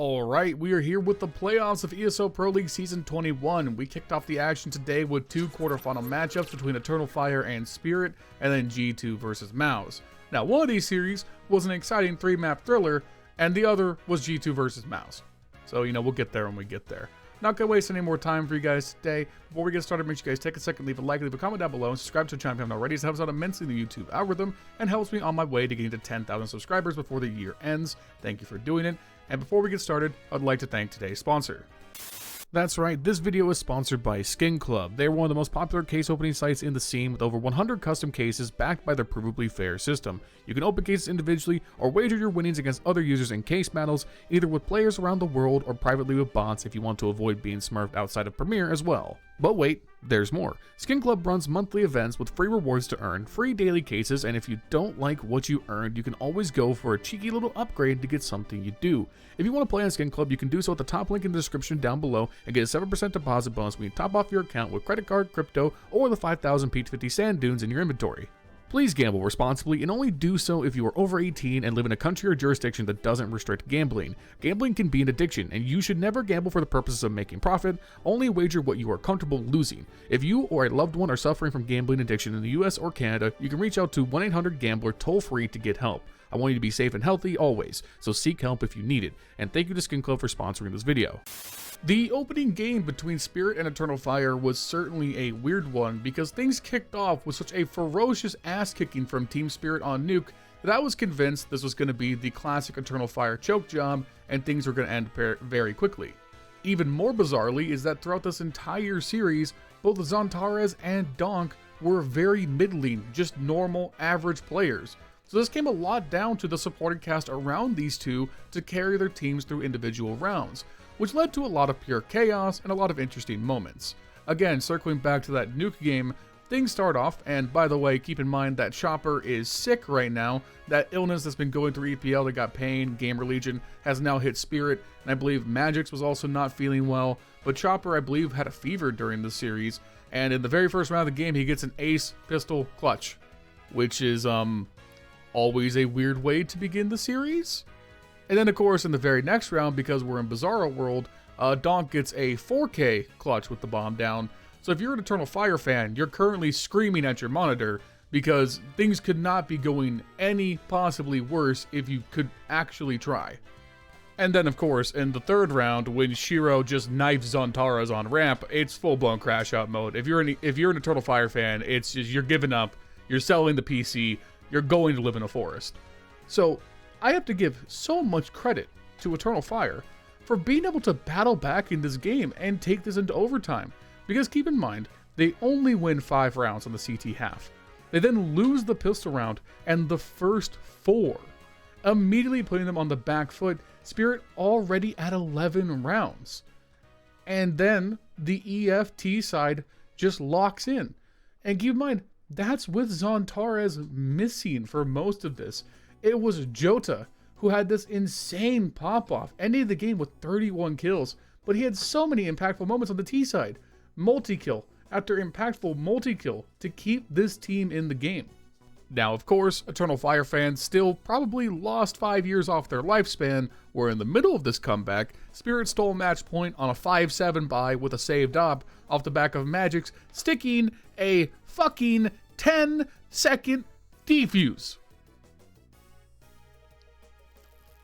Alright, we are here with the playoffs of ESO Pro League Season 21. We kicked off the action today with two quarterfinal matchups between Eternal Fire and Spirit, and then G2 versus MOUZ. Now, one of these series was an exciting 3-map thriller, and the other was G2 versus MOUZ. So, we'll get there when we get there. Not gonna waste any more time for you guys today. Before we get started, make sure you guys take a second, leave a like, leave a comment down below, and subscribe to the channel if you haven't already. It helps out immensely the YouTube algorithm and helps me on my way to getting to 10,000 subscribers before the year ends. Thank you for doing it. And before we get started, I'd like to thank today's sponsor. That's right, this video is sponsored by Skin Club. They're one of the most popular case opening sites in the scene with over 100 custom cases backed by their provably fair system. You can open cases individually or wager your winnings against other users in case battles, either with players around the world or privately with bots if you want to avoid being smurfed outside of Premiere as well. But wait, there's more. Skin Club runs monthly events with free rewards to earn, free daily cases, and if you don't like what you earned, you can always go for a cheeky little upgrade to get something you do. If you want to play on Skin Club, you can do so at the top link in the description down below and get a 7% deposit bonus when you top off your account with credit card, crypto, or the 5,000 Peach 50 sand dunes in your inventory. Please gamble responsibly and only do so if you are over 18 and live in a country or jurisdiction that doesn't restrict gambling. Gambling can be an addiction, and you should never gamble for the purposes of making profit. Only wager what you are comfortable losing. If you or a loved one are suffering from gambling addiction in the US or Canada, you can reach out to 1-800-GAMBLER toll-free to get help. I want you to be safe and healthy always, so seek help if you need it. And thank you to Skin Club for sponsoring this video. The opening game between Spirit and Eternal Fire was certainly a weird one because things kicked off with such a ferocious ass-kicking from Team Spirit on Nuke that I was convinced this was going to be the classic Eternal Fire choke job and things were going to end very quickly. Even more bizarrely is that throughout this entire series, both Zontarez and Donk were very middling, just normal, average players. So this came a lot down to the supporting cast around these two to carry their teams through individual rounds, which led to a lot of pure chaos and a lot of interesting moments. Again, circling back to that Nuke game, things start off, and by the way, keep in mind that Chopper is sick right now. That illness that's been going through EPL that got pain, Gamer Legion, has now hit Spirit, and I believe Magix was also not feeling well, but Chopper, I believe, had a fever during the series, and in the very first round of the game, he gets an ace pistol clutch, which is, always a weird way to begin the series. And then, of course, in the very next round, because we're in Bizarro World, Donk gets a 4K clutch with the bomb down. So if you're an Eternal Fire fan, you're currently screaming at your monitor because things could not be going any possibly worse if you could actually try. And then, of course, in the third round, when Shiro just knifes Zontarez on ramp, it's full-blown crash out mode. If you're an Eternal Fire fan, it's just you're giving up, you're selling the PC, you're going to live in a forest. So I have to give so much credit to Eternal Fire for being able to battle back in this game and take this into overtime. Because keep in mind, they only win 5 rounds on the CT half. They then lose the pistol round and the first 4, immediately putting them on the back foot, Spirit already at 11 rounds. And then the EFT side just locks in. And keep in mind, that's with Zontarez missing for most of this. It was Jota who had this insane pop-off, ending the game with 31 kills, but he had so many impactful moments on the T side. Multi-kill after impactful multi-kill to keep this team in the game. Now, of course, Eternal Fire fans still probably lost 5 years off their lifespan, where in the middle of this comeback, Spirit stole match point on a 5-7 buy with a saved op off the back of Magix sticking a fucking 10-second defuse.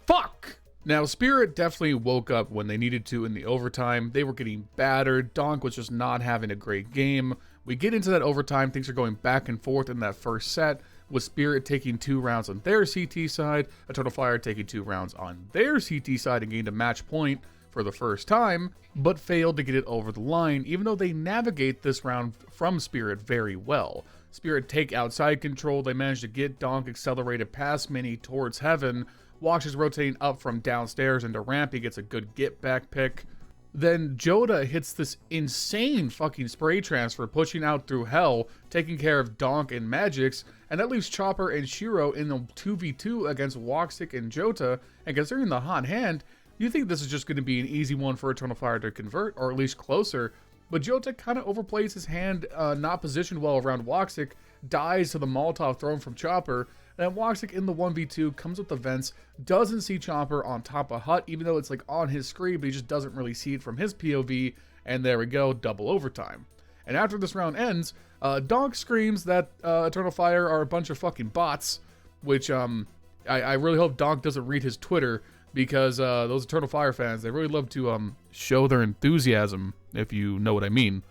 Fuck! Now, Spirit definitely woke up when they needed to in the overtime. They were getting battered. Donk was just not having a great game. We get into that overtime. Things are going back and forth in that first set, with Spirit taking 2 rounds on their CT side, Eternal Fire taking 2 rounds on their CT side and gained a match point for the first time, but failed to get it over the line, even though they navigate this round from Spirit very well. Spirit take outside control. They managed to get Donk accelerated past Mini towards Heaven. Watch is rotating up from downstairs into ramp. He gets a good get back pick. Then Jota hits this insane fucking spray transfer, pushing out through hell, taking care of Donk and Magix, and that leaves Chopper and Shiro in the 2v2 against Woxic and Jota. And considering the hot hand, you think this is just going to be an easy one for Eternal Fire to convert, or at least closer. But Jota kind of overplays his hand, not positioned well around Woxic, dies to the Molotov thrown from Chopper, And Woxic in the 1v2 comes with the vents, doesn't see Chopper on top of Hut, even though it's like on his screen, but he just doesn't really see it from his POV, and there we go, double overtime. And after this round ends, Donk screams that Eternal Fire are a bunch of fucking bots, which I really hope Donk doesn't read his Twitter, because those Eternal Fire fans, they really love to show their enthusiasm, if you know what I mean.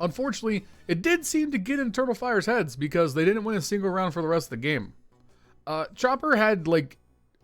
Unfortunately, it did seem to get in Eternal Fire's heads, because they didn't win a single round for the rest of the game. Chopper had like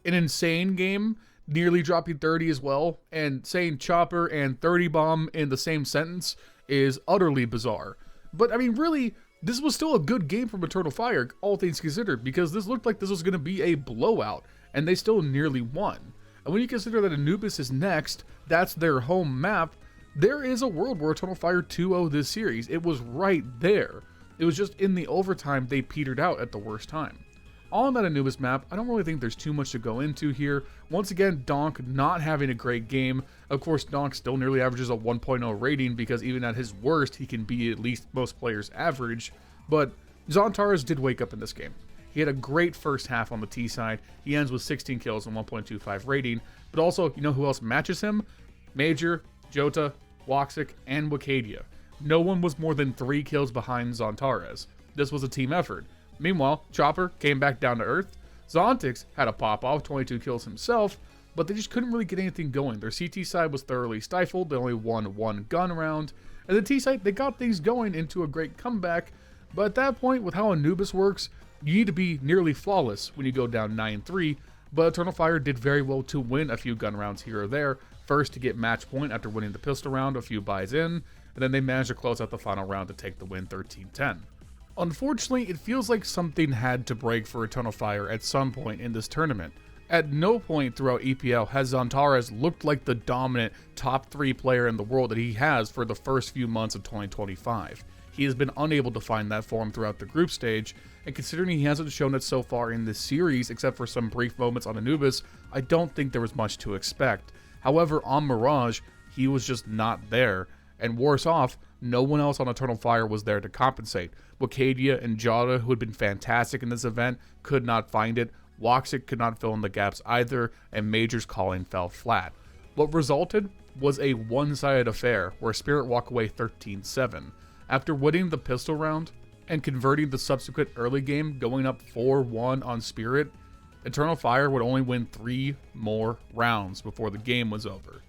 an insane game, nearly dropping 30 as well, and saying Chopper and 30 bomb in the same sentence is utterly bizarre. But I mean, really, this was still a good game from Eternal Fire, all things considered, because this looked like this was going to be a blowout, and they still nearly won. And when you consider that Anubis is next, that's their home map, there is a world where Eternal Fire 2-0 this series. It was right there. It was just in the overtime they petered out at the worst time. On that Anubis map, I don't really think there's too much to go into here. Once again, Donk not having a great game. Of course, Donk still nearly averages a 1.0 rating, because even at his worst, he can be at least most players' average. But Zontaras did wake up in this game. He had a great first half on the T side. He ends with 16 kills and 1.25 rating. But also, you know who else matches him? Major, Jota, Woxic, and Wakadia. No one was more than 3 kills behind Zontaras. This was a team effort. Meanwhile, Chopper came back down to earth. Zontix had a pop-off, 22 kills himself, but they just couldn't really get anything going. Their CT side was thoroughly stifled. They only won 1 gun round. And the T side, they got things going into a great comeback, but at that point, with how Anubis works, you need to be nearly flawless when you go down 9-3, but Eternal Fire did very well to win a few gun rounds here or there. First to get match point after winning the pistol round a few buys in, and then they managed to close out the final round to take the win 13-10. Unfortunately, it feels like something had to break for Eternal Fire at some point in this tournament. At no point throughout EPL has Zontaras looked like the dominant top 3 player in the world that he has for the first few months of 2025. He has been unable to find that form throughout the group stage, and considering he hasn't shown it so far in this series, except for some brief moments on Anubis, I don't think there was much to expect. However, on Mirage, he was just not there, and worse off, no one else on Eternal Fire was there to compensate. Wakadia and Jota, who had been fantastic in this event, could not find it. Woxic could not fill in the gaps either, and Major's calling fell flat. What resulted was a one-sided affair where Spirit walked away 13-7. After winning the pistol round and converting the subsequent early game, going up 4-1 on Spirit, Eternal Fire would only win 3 more rounds before the game was over.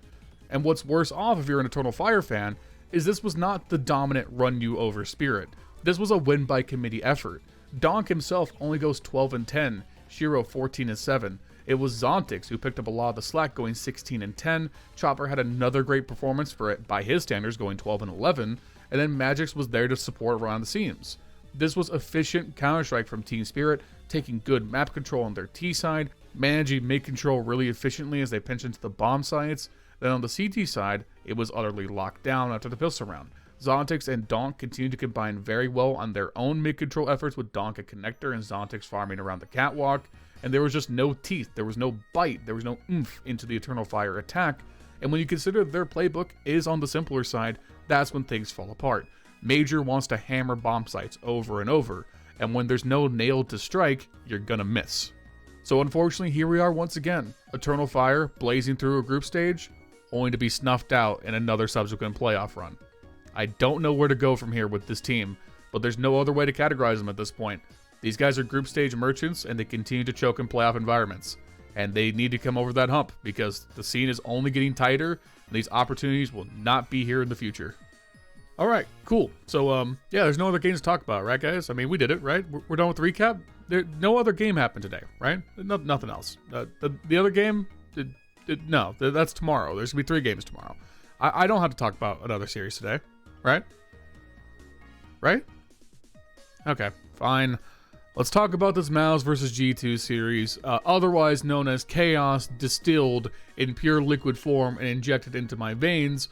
And what's worse off if you're an Eternal Fire fan is this was not the dominant run you over Spirit. This was a win by committee effort. Donk himself only goes 12-10, Shiro 14-7. It was Zontix who picked up a lot of the slack, going 16-10. Chopper had another great performance for it by his standards, going 12-11, and then Magix was there to support around the seams. This was efficient Counter-Strike from Team Spirit, taking good map control on their T side, managing mid control really efficiently as they pinch into the bomb sites. Then on the CT side, it was utterly locked down after the pistol round. Zontix and Donk continued to combine very well on their own mid-control efforts, with Donk at connector and Zontix farming around the catwalk, and there was just no teeth, there was no bite, there was no oomph into the Eternal Fire attack, and when you consider their playbook is on the simpler side, that's when things fall apart. Major wants to hammer bomb sites over and over, and when there's no nail to strike, you're gonna miss. So unfortunately, here we are once again, Eternal Fire blazing through a group stage, only to be snuffed out in another subsequent playoff run. I don't know where to go from here with this team, but there's no other way to categorize them at this point. These guys are group stage merchants, and they continue to choke in playoff environments. And they need to come over that hump, because the scene is only getting tighter, and these opportunities will not be here in the future. Alright, cool. So, yeah, there's no other games to talk about, right, guys? I mean, we did it, right? We're done with the recap. No other game happened today, right? Nothing else. The other game, no, that's tomorrow. There's going to be 3 games tomorrow. I don't have to talk about another series today, right? Right? Okay, fine. Let's talk about this MOUZ versus G2 series, otherwise known as Chaos distilled in pure liquid form and injected into my veins.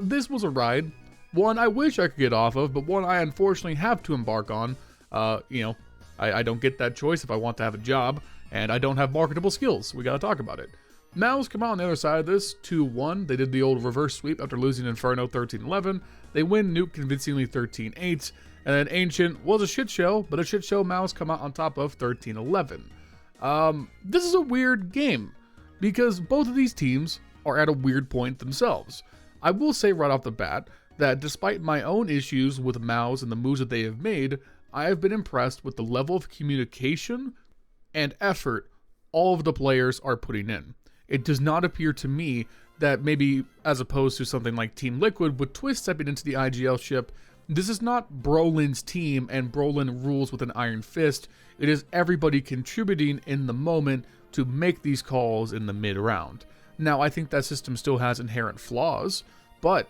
This was a ride. One I wish I could get off of, but one I unfortunately have to embark on. I don't get that choice if I want to have a job, and I don't have marketable skills. We gotta talk about it. MOUZ come out on the other side of this, 2-1. They did the old reverse sweep after losing Inferno 13-11. They win Nuke convincingly 13-8. And then Ancient was a shit show, but a shit show MOUZ come out on top of 13-11. This is a weird game, because both of these teams are at a weird point themselves. I will say right off the bat that despite my own issues with MOUZ and the moves that they have made, I have been impressed with the level of communication and effort all of the players are putting in. It does not appear to me that maybe as opposed to something like Team Liquid with Twist stepping into the IGL ship, this is not Brolin's team and Brolin rules with an iron fist. It is everybody contributing in the moment to make these calls in the mid-round. Now, I think that system still has inherent flaws, but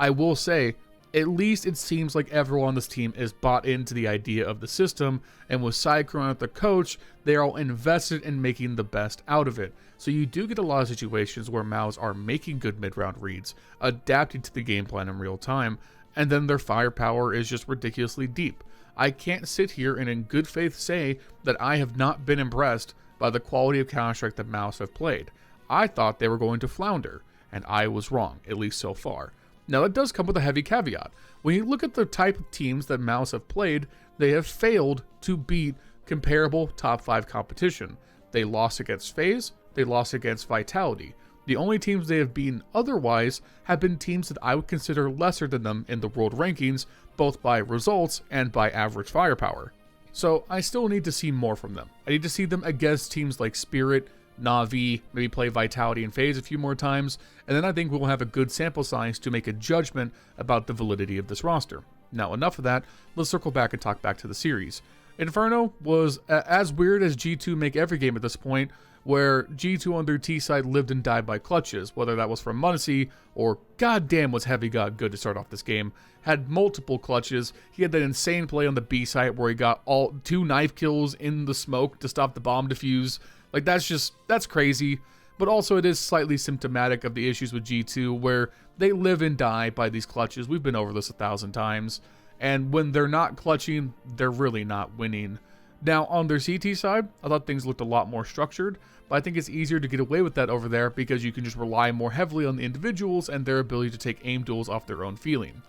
I will say, at least it seems like everyone on this team is bought into the idea of the system, and with Cyclone at the coach, they are all invested in making the best out of it. So you do get a lot of situations where MOUZ are making good mid-round reads, adapting to the game plan in real time, and then their firepower is just ridiculously deep. I can't sit here and in good faith say that I have not been impressed by the quality of Counter-Strike that MOUZ have played. I thought they were going to flounder, and I was wrong, at least so far. Now, that does come with a heavy caveat. When you look at the type of teams that MOUZ have played, they have failed to beat comparable top 5 competition. They lost against FaZe, they lost against Vitality. The only teams they have beaten otherwise have been teams that I would consider lesser than them in the world rankings, both by results and by average firepower. So I still need to see more from them. I need to see them against teams like Spirit, Na'Vi, maybe play Vitality and FaZe a few more times, and then I think we'll have a good sample size to make a judgment about the validity of this roster. Now, enough of that, let's circle back and talk back to the series. Inferno was as weird as G2 make every game at this point, where G2 on their T side lived and died by clutches, whether that was from MOUZ or goddamn was Heavy God good to start off this game. Had multiple clutches. He had that insane play on the B site where he got all 2 knife kills in the smoke to stop the bomb defuse. Like, that's crazy, but also it is slightly symptomatic of the issues with G2 where they live and die by these clutches. We've been over this 1,000 times, and when they're not clutching, they're really not winning. Now, on their CT side, I thought things looked a lot more structured, but I think it's easier to get away with that over there because you can just rely more heavily on the individuals and their ability to take aim duels off their own feeling.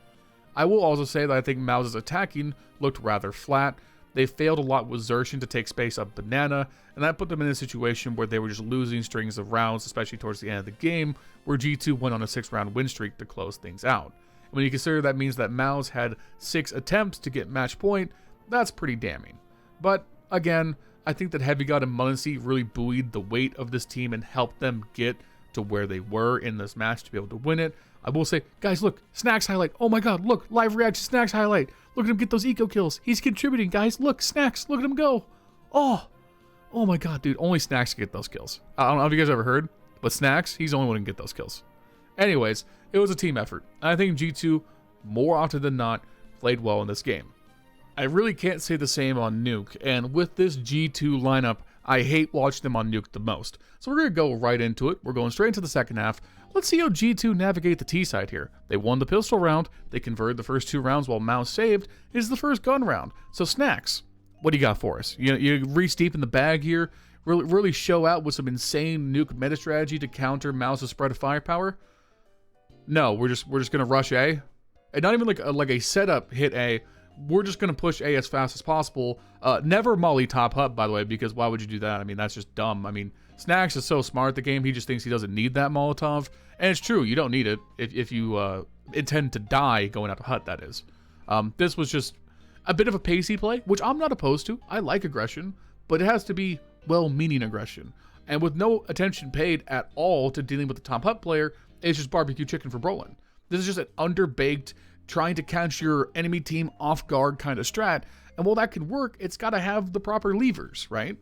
I will also say that I think MOUZ's attacking looked rather flat. They failed a lot with Xerxin to take space up Banana, and that put them in a situation where they were just losing strings of rounds, especially towards the end of the game, where G2 went on a 6-round win streak to close things out. And when you consider that means that MOUZ had 6 attempts to get match point, that's pretty damning. But again, I think that Heavy God and MOUZ really buoyed the weight of this team and helped them get to where they were in this match to be able to win it. I will say, guys, look, Snacks highlight. Oh my god, look, live reaction Snacks highlight. Look at him get those eco kills. He's contributing, guys. Look, Snacks, look at him go. Oh my god, dude, only Snacks can get those kills. I don't know if you guys ever heard, but Snacks, he's the only one who can get those kills. Anyways, it was a team effort. I think G2, more often than not, played well in this game. I really can't say the same on Nuke, and with this G2 lineup, I hate watching them on Nuke the most. So we're going to go right into it. We're going straight into the second half. Let's see how G2 navigate the T side here. They won the pistol round, they converted the first 2 rounds while MOUZ saved. It is the first gun round. So Snacks, what do you got for us? You reach deep in the bag here, really show out with some insane Nuke meta strategy to counter MOUZ's spread of firepower? No, we're just going to rush A. And not even like a setup hit A. We're just going to push A as fast as possible. Never molly top hut, by the way, because why would you do that? I mean, that's just dumb. I mean, Snacks is so smart at the game, he just thinks he doesn't need that Molotov. And it's true, you don't need it if you intend to die going out to hut, that is. This was just a bit of a pacey play, which I'm not opposed to. I like aggression, but it has to be well-meaning aggression. And with no attention paid at all to dealing with the top hut player, it's just barbecue chicken for Brolin. This is just an underbaked, trying to catch your enemy team off guard kind of strat. And while that can work, it's got to have the proper levers, right?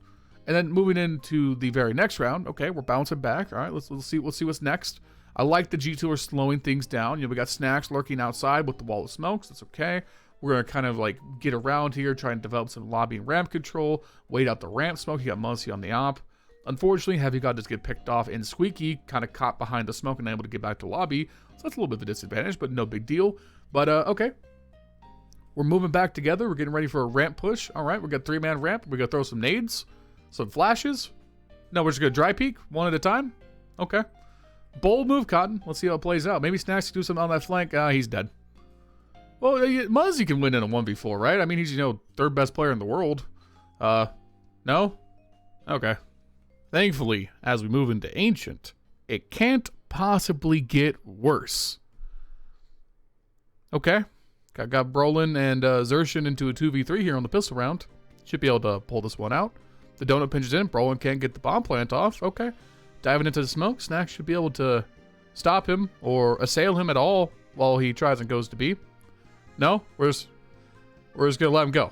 And then moving into the very next round, okay, we're bouncing back. All right, let's see what's next. I like the G2 are slowing things down. We got Snacks lurking outside with the wall of smokes. That's okay. We're going to kind of like get around here, try and develop some lobby and ramp control, wait out the ramp smoke. You got MOUZ on the op. Unfortunately, Heavy God just get picked off, and Squeaky kind of caught behind the smoke and able to get back to lobby. So that's a little bit of a disadvantage, but no big deal. But okay. We're moving back together. We're getting ready for a ramp push. All right, we got 3-man ramp. We're going to throw some nades, some flashes. No, we're just going to dry peek one at a time. Okay. Bold move, Cotton. Let's see how it plays out. Maybe Snacks can do something on that flank. He's dead. Well, MOUZ can win in a 1v4, right? I mean, he's, third best player in the world. No? Okay. Thankfully, as we move into Ancient, it can't possibly get worse. Okay. Got Brolin and Xerxin into a 2v3 here on the pistol round. Should be able to pull this one out. The donut pinches in. Brolin can't get the bomb plant off. Okay. Diving into the smoke. Snacks should be able to stop him or assail him at all while he tries and goes to B. No? We're just going to let him go.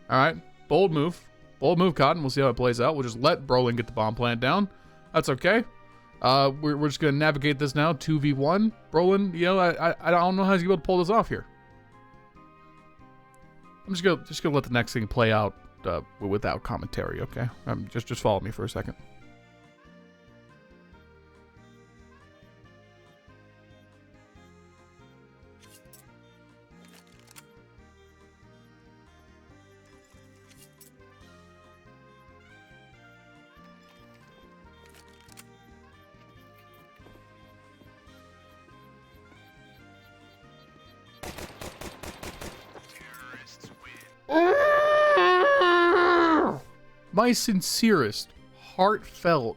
All right. Bold move. Bold move, Cotton. We'll see how it plays out. We'll just let Brolin get the bomb plant down. That's okay. We're just going to navigate this now. 2v1. Brolin, I don't know how he's going to be able to pull this off here. I'm just gonna let the next thing play out without commentary, okay? Just follow me for a second. My sincerest, heartfelt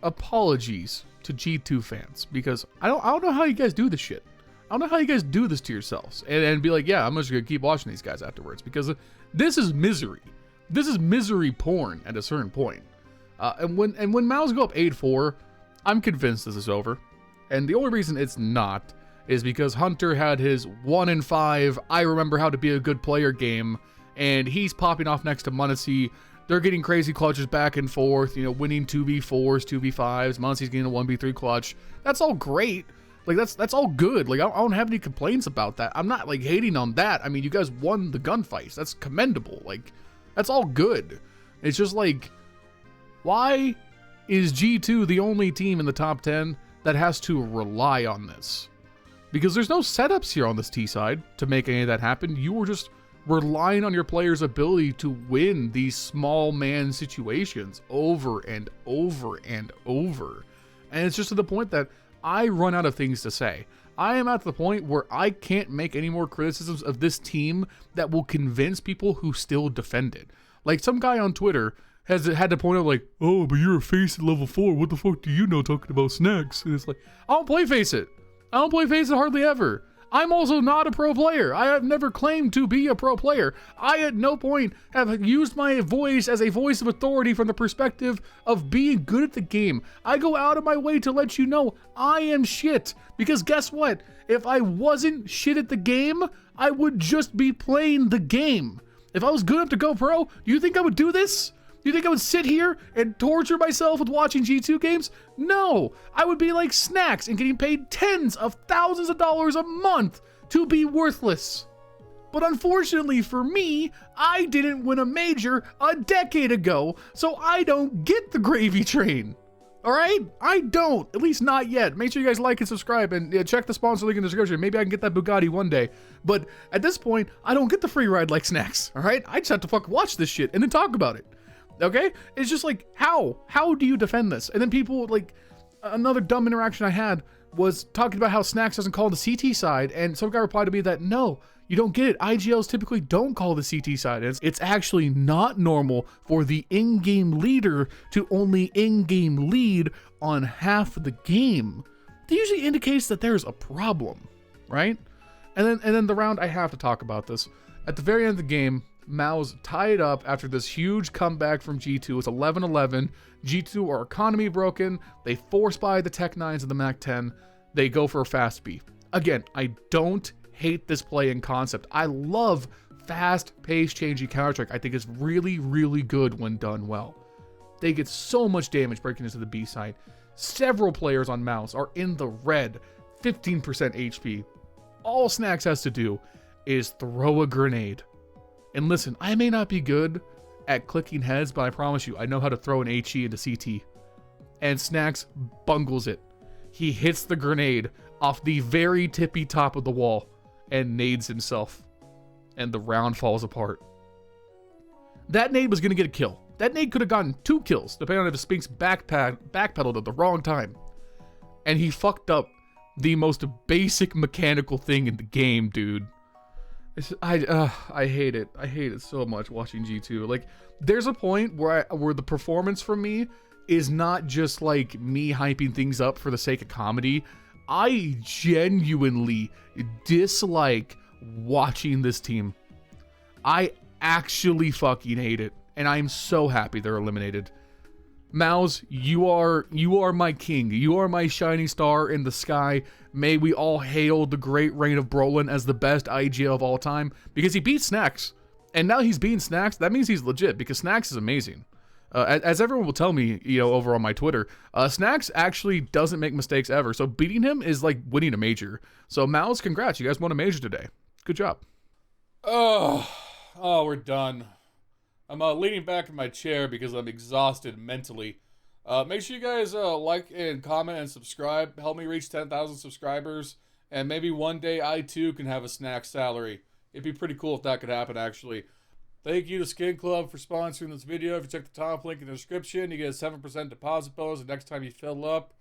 apologies to G2 fans, because I don't know how you guys do this shit. I don't know how you guys do this to yourselves and be like, yeah, I'm just gonna keep watching these guys afterwards, because this is misery. This is misery porn at a certain point. And when MOUZ go up 8-4, I'm convinced this is over. And the only reason it's not is because Hunter had his 1-5, I remember how to be a good player game, and he's popping off next to m0NESY. They're getting crazy clutches back and forth, winning 2v4s, 2v5s. m0NESY's getting a 1v3 clutch. That's all great. Like, that's all good. Like, I don't have any complaints about that. I'm not, like, hating on that. I mean, you guys won the gunfights. That's commendable. Like, that's all good. It's just, like, why is G2 the only team in the top 10 that has to rely on this? Because there's no setups here on this T side to make any of that happen. You were just relying on your players' ability to win these small man situations over and over and over. And it's just to the point that I run out of things to say. I am at the point where I can't make any more criticisms of this team that will convince people who still defend it. Like, some guy on Twitter has had to point out, like, oh, but you're a face at level 4. What the fuck do you know talking about Snacks? And it's like, I don't play Face It. I don't play Face It hardly ever. I'm also not a pro player. I have never claimed to be a pro player. I at no point have used my voice as a voice of authority from the perspective of being good at the game. I go out of my way to let you know I am shit. Because guess what? If I wasn't shit at the game, I would just be playing the game. If I was good enough to go pro, do you think I would do this? Do you think I would sit here and torture myself with watching G2 games? No, I would be like Snacks and getting paid tens of thousands of dollars a month to be worthless. But unfortunately for me, I didn't win a major a decade ago, so I don't get the gravy train. All right? I don't, at least not yet. Make sure you guys like and subscribe and check the sponsor link in the description. Maybe I can get that Bugatti one day. But at this point, I don't get the free ride like Snacks, all right? I just have to fucking watch this shit and then talk about it. Okay? It's just like, how do you defend this? And then people, like, another dumb interaction I had was talking about how Snacks doesn't call the CT side, and some guy replied to me that, no, you don't get it. IGLs typically don't call the CT side. It's actually not normal for the in-game leader to only in-game lead on half of the game. That usually indicates that there's a problem, right? And then the round, I have to talk about this. At the very end of the game, MOUZ tied up after this huge comeback from G2. It's 11-11. G2 are economy broken. They force buy the Tech 9s and the Mac 10. They go for a fast B. Again, I don't hate this play in concept. I love fast pace changing Counter-Strike. I think it's really, really good when done well. They get so much damage breaking into the B side. Several players on MOUZ are in the red, 15% HP. All Snacks has to do is throw a grenade. And listen, I may not be good at clicking heads, but I promise you, I know how to throw an HE into CT. And Snacks bungles it. He hits the grenade off the very tippy top of the wall and nades himself. And the round falls apart. That nade was going to get a kill. That nade could have gotten 2 kills, depending on if Spinks backpedaled at the wrong time. And he fucked up the most basic mechanical thing in the game, dude. I hate it. I hate it so much watching G2. Like, there's a point where the performance from me is not just like me hyping things up for the sake of comedy. I genuinely dislike watching this team. I actually fucking hate it, and I'm so happy they're eliminated. MOUZ, you are my king. You are my shining star in the sky. May we all hail the great reign of Brolin as the best IGL of all time, because he beat Snacks, and now he's beating Snacks. That means he's legit, because Snacks is amazing. As everyone will tell me, over on my Twitter, Snacks actually doesn't make mistakes ever. So beating him is like winning a major. So MOUZ, congrats, you guys won a major today. Good job. Oh, we're done. I'm leaning back in my chair because I'm exhausted mentally. Make sure you guys like and comment and subscribe. Help me reach 10,000 subscribers. And maybe one day I too can have a snack salary. It'd be pretty cool if that could happen, actually. Thank you to Skin Club for sponsoring this video. If you check the top link in the description, you get a 7% deposit bonus the next time you fill up.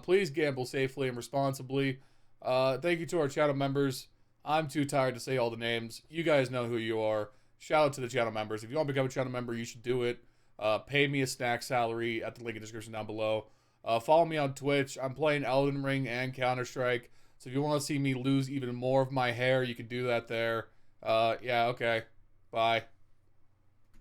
Please gamble safely and responsibly. Thank you to our channel members. I'm too tired to say all the names. You guys know who you are. Shout out to the channel members. If you want to become a channel member, you should do it. Pay me a snack salary at the link in the description down below. Follow me on Twitch. I'm playing Elden Ring and Counter-Strike. So if you want to see me lose even more of my hair, you can do that there. Yeah, okay. Bye.